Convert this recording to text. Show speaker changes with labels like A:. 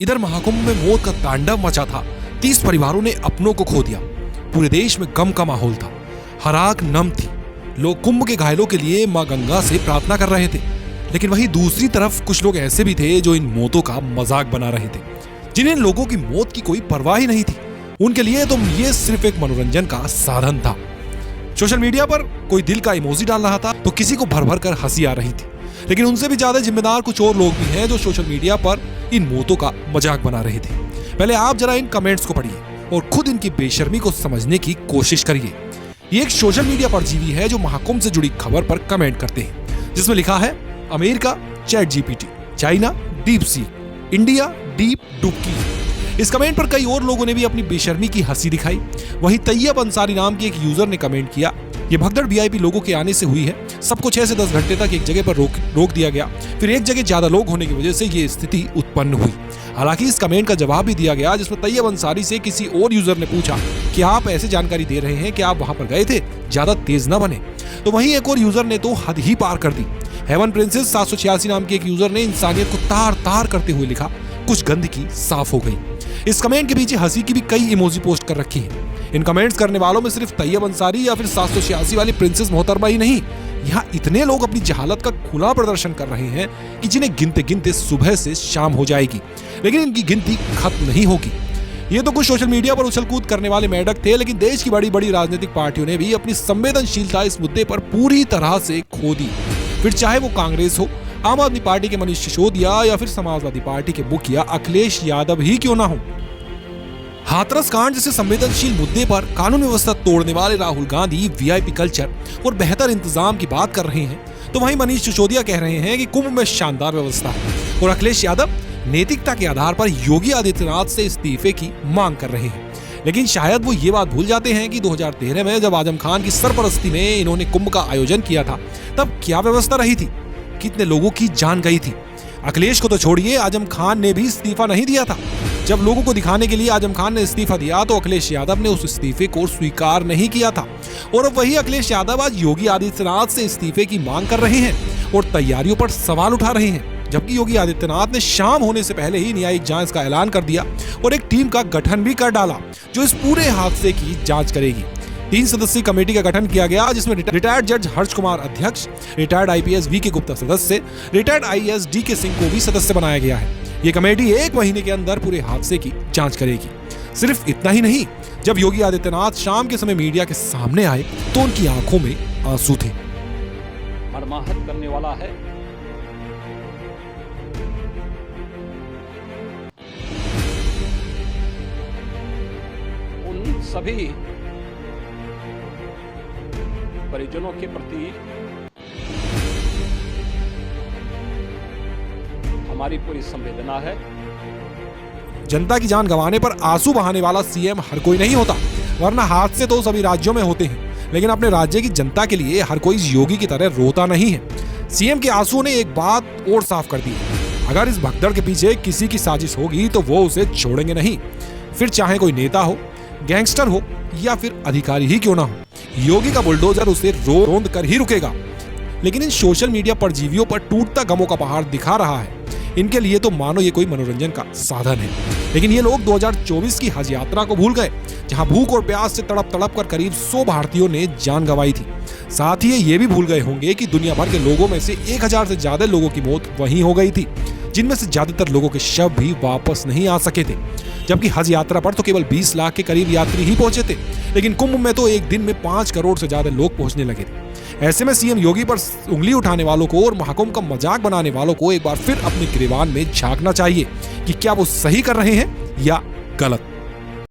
A: इधर महाकुंभ में मौत का तांडव मचा था। 30 परिवारों ने अपनों को खो दिया। पूरे देश में गम का माहौल था। हर आंख नम थी। लोग कुंभ के घायलों के लिए मां गंगा से प्रार्थना कर रहे थे, लेकिन वहीं दूसरी तरफ कुछ लोग ऐसे भी थे जो इन मौतों का मजाक बना रहे थे, जिन्हें लोगों की मौत की कोई परवाह ही नहीं थी। उनके लिए तो ये सिर्फ एक मनोरंजन का साधन था। सोशल मीडिया पर कोई दिल का इमोजी डाल रहा था तो किसी को भर भर कर हंसी आ रही थी, लेकिन उनसे भी ज्यादा जिम्मेदार कुछ और लोग भी हैं जो सोशल मीडिया पर इन मौतों का मजाक बना रहे थे। पहले आप जरा इन कमेंट्स को पढ़िए और खुद इनकी बेशर्मी को समझने की कोशिश करिए। ये एक सोशल मीडिया परजीवी है जो महाकुंभ से जुड़ी खबर पर कमेंट करते हैं, जिसमें लिखा है America chat GPT, China deep sea, India deep डुबकी। इस कमेंट पर कई और लोगों ने भी अपनी बेशर्मी की हंसी दिखाई। वहीं तैयब अंसारी नाम के एक यूजर ने कमेंट किया, ये भगदड़ वीआईपी लोगों के आने से हुई है। सबको 6 से 10 घंटे तक एक जगह पर रोक दिया गया, फिर एक जगह ज्यादा लोग होने की वजह से ये स्थिति उत्पन्न हुई। हालांकि इस कमेंट का जवाब भी दिया गया, जिसमें तैयब अंसारी से किसी और यूजर ने पूछा कि आप ऐसे जानकारी दे रहे हैं कि आप वहां पर गए थे, ज्यादा तेज न बने। तो वहीं एक और यूजर ने तो हद ही पार कर दी। हेवन प्रिंसेस 786 नाम के एक यूजर ने इंसानियत को तार तार करते हुए लिखा, कुछ गंदगी साफ हो गई। इस कमेंट के पीछे हंसी की भी कई इमोजी पोस्ट कर रखी है। इन कमेंट्स करने वालों में सिर्फ तैयब अंसारी या फिर 786 वाली प्रिंसेस मोहतरमा ही नहीं, यहाँ इतने लोग अपनी जहालत का खुला प्रदर्शन कर रहे हैं कि जिन्हें गिनते गिनते सुबह से शाम हो जाएगी, लेकिन इनकी गिनती खत्म नहीं होगी। ये तो कुछ सोशल मीडिया पर उछल कूद करने वाले मेढक थे, लेकिन देश की बड़ी बड़ी राजनीतिक पार्टियों ने भी अपनी संवेदनशीलता इस मुद्दे पर पूरी तरह से खो दी। फिर चाहे वो कांग्रेस हो, आम आदमी पार्टी के मनीष सिसोदिया या फिर समाजवादी पार्टी के मुखिया अखिलेश यादव ही क्यों ना हो। हाथरस कांड जैसे संवेदनशील मुद्दे पर कानून व्यवस्था तोड़ने वाले राहुल गांधी वीआईपी कल्चर और बेहतर इंतजाम की बात कर रहे हैं, तो वहीं मनीष सिसोदिया कह रहे हैं कि कुंभ में शानदार व्यवस्था है, और अखिलेश यादव नैतिकता के आधार पर योगी आदित्यनाथ से इस्तीफे की मांग कर रहे हैं। लेकिन शायद वो ये बात भूल जाते हैं कि 2013 में जब आजम खान की सरपरस्ती में इन्होंने कुंभ का आयोजन किया था, तब क्या व्यवस्था रही थी, कितने लोगों की जान गई थी। अखिलेश को तो छोड़िए, आजम खान ने भी इस्तीफा नहीं दिया था। जब लोगों को दिखाने के लिए आजम खान ने इस्तीफा दिया तो अखिलेश यादव ने उस इस्तीफे को स्वीकार नहीं किया था, और अब वही अखिलेश यादव आज योगी आदित्यनाथ से इस्तीफे की मांग कर रहे हैं और तैयारियों पर सवाल उठा रहे हैं। जबकि योगी आदित्यनाथ ने शाम होने से पहले ही न्यायिक जांच का ऐलान कर दिया और एक टीम का गठन भी कर डाला जो इस पूरे हादसे की जांच करेगी। 3 सदस्यीय कमेटी का गठन किया गया, जिसमें रिटायर्ड जज हर्ष कुमार अध्यक्ष, रिटायर्ड आईपीएस वीके गुप्ता सदस्य, रिटायर्ड आईएएस डीके सिंह को भी सदस्य बनाया गया है। ये कमेटी 1 महीने के अंदर पूरे हादसे की जांच करेगी। सिर्फ इतना ही नहीं, जब योगी आदित्यनाथ शाम के समय मीडिया के सामने आए तो उनकी आंखों में आंसू थे।
B: मर्माहत करने वाला है। उन सभी परिजनों के प्रति हमारी पूरी संवेदना है।
A: जनता की जान गंवाने पर आंसू बहाने वाला सीएम हर कोई नहीं होता, वरना हादसे तो सभी राज्यों में होते हैं, लेकिन अपने राज्य की जनता के लिए हर कोई योगी की तरह रोता नहीं है। सीएम के आंसू ने एक बात और साफ कर दी है, अगर इस भगदड़ के पीछे किसी की साजिश होगी तो वो उसे छोड़ेंगे नहीं। फिर चाहे कोई नेता हो, गैंगस्टर हो या फिर अधिकारी ही क्यों ना हो, योगी का बुलडोजर उसे रोंद कर ही रुकेगा। लेकिन इन सोशल मीडिया परजीवियों पर टूटता गमों का पहाड़ दिखा रहा है। इनके लिए तो मानो ये कोई मनोरंजन का साधन है, लेकिन ये लोग 2024 की हज यात्रा को भूल गए, जहां भूख और प्यास से तड़प तड़प कर करीब 100 भारतीयों ने जान गंवाई थी। साथ ही ये भी भूल गए होंगे कि दुनिया भर के लोगों में से 1000 से ज्यादा लोगों की मौत वहीं हो गई थी, जिनमें से ज्यादातर लोगों के शव भी वापस नहीं आ सके थे। जबकि हज यात्रा पर तो केवल 20 लाख के करीब यात्री ही पहुंचे थे, लेकिन कुंभ में तो एक दिन में 5 करोड़ से ज्यादा लोग पहुंचने लगे थे। ऐसे में सीएम योगी पर उंगली उठाने वालों को और महाकुंभ का मजाक बनाने वालों को एक बार फिर अपने गिरेबान में झांकना चाहिए कि क्या वो सही कर रहे हैं या गलत।